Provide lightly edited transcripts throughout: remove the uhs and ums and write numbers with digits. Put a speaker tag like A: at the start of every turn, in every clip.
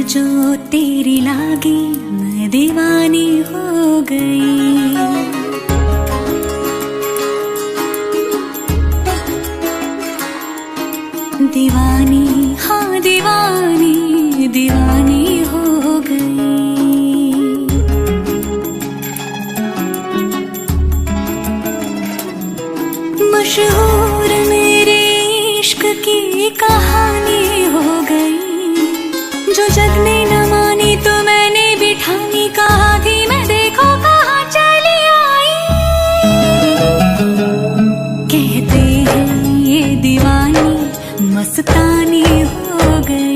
A: जो तेरी लागी मैं दीवानी हो गई। दीवानी हाँ दीवानी दीवानी हो गई। मशहूर मेरे इश्क की कहानी हो गई। जो जग ने न मानी तो मैंने भी ठानी, कहा थी मैं देखो कहाँ चली आई। कहते हैं ये दीवानी मस्तानी हो गई।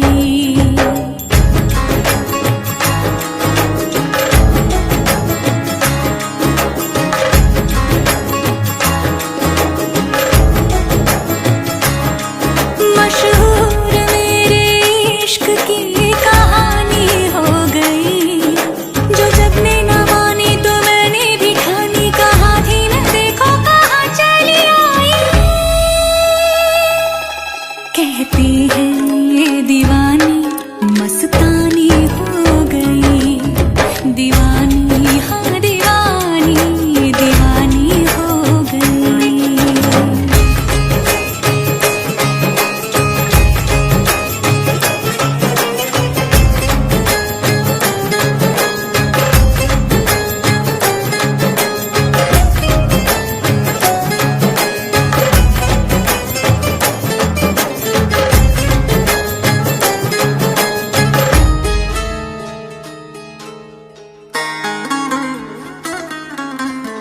A: मशहूर मेरे इश्क की कहानी हो गई। जो जग ने न मानी तो मैंने भी ठानी, कहा थी मैं देखो कहाँ चली आई। कहते हैं ये दीवानी मस्तानी हो गई। दीवानी हाँ दीवानी दीवानी हो गई।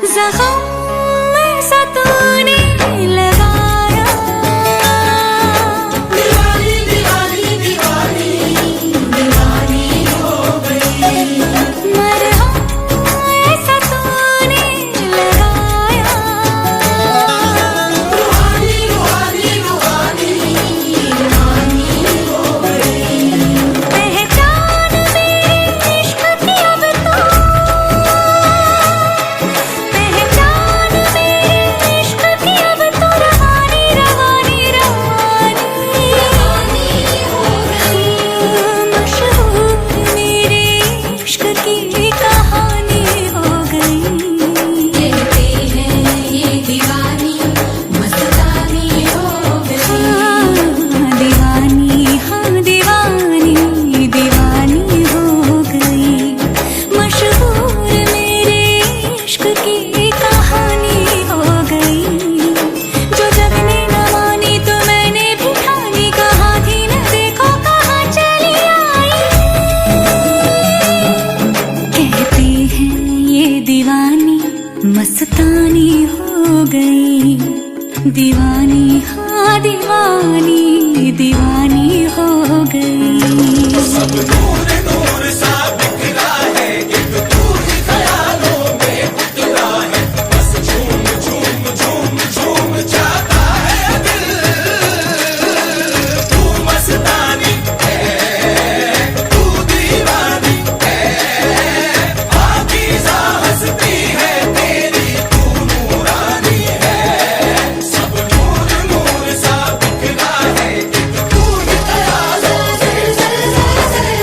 A: ज़ख़म ऐसा तूने लगाया, दीवानी दीवानी दीवानी दीवानी हो गई। मरहम ऐसा तूने लगाया, रूहानी रूहानी रूहानी रूहानी हो गई। पहचान मेरे इश्क की अब तो, मस्तानी हो गई। दीवानी हाँ दीवानी दीवानी हो गई। सब नूर नूर सा बिखरा है, एक तू ही ख्यालों में उतरा है। बस झूम झूम झूम झूम जाता है दिल। तू मस्तानी है, तू दीवानी है, पाकीज़ा हस्ती है तेरी, तू नूरानी है। सब नूर नूर सा बिखरा है, एक तू ही ख्यालों में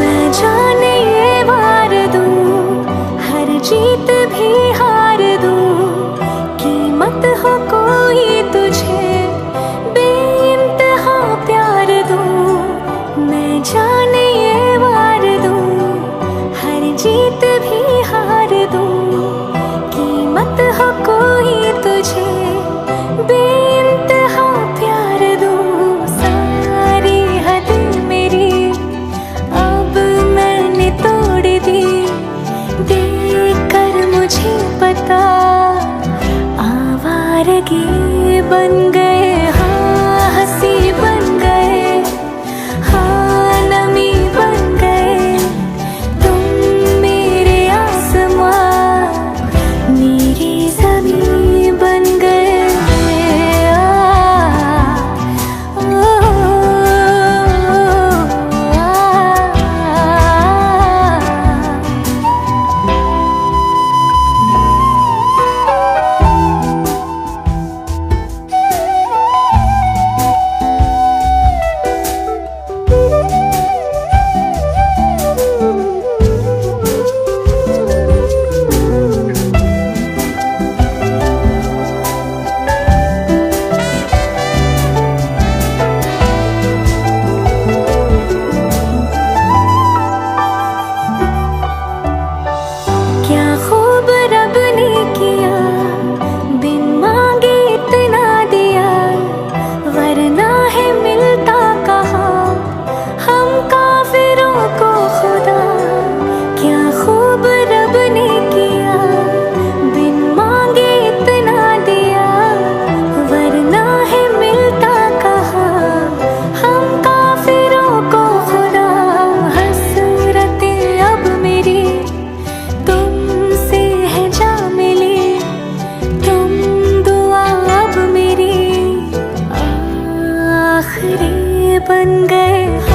A: मैं जाने ये वार दूं, हर जीत भी हार दूं। कीमत हो कोई तुझे बेइंतहा प्यार दूं। मैं जाने ये वार दूं, हर जीत भी हार दूं। कीमत हो कोई तुझे बेइंतहा बन गए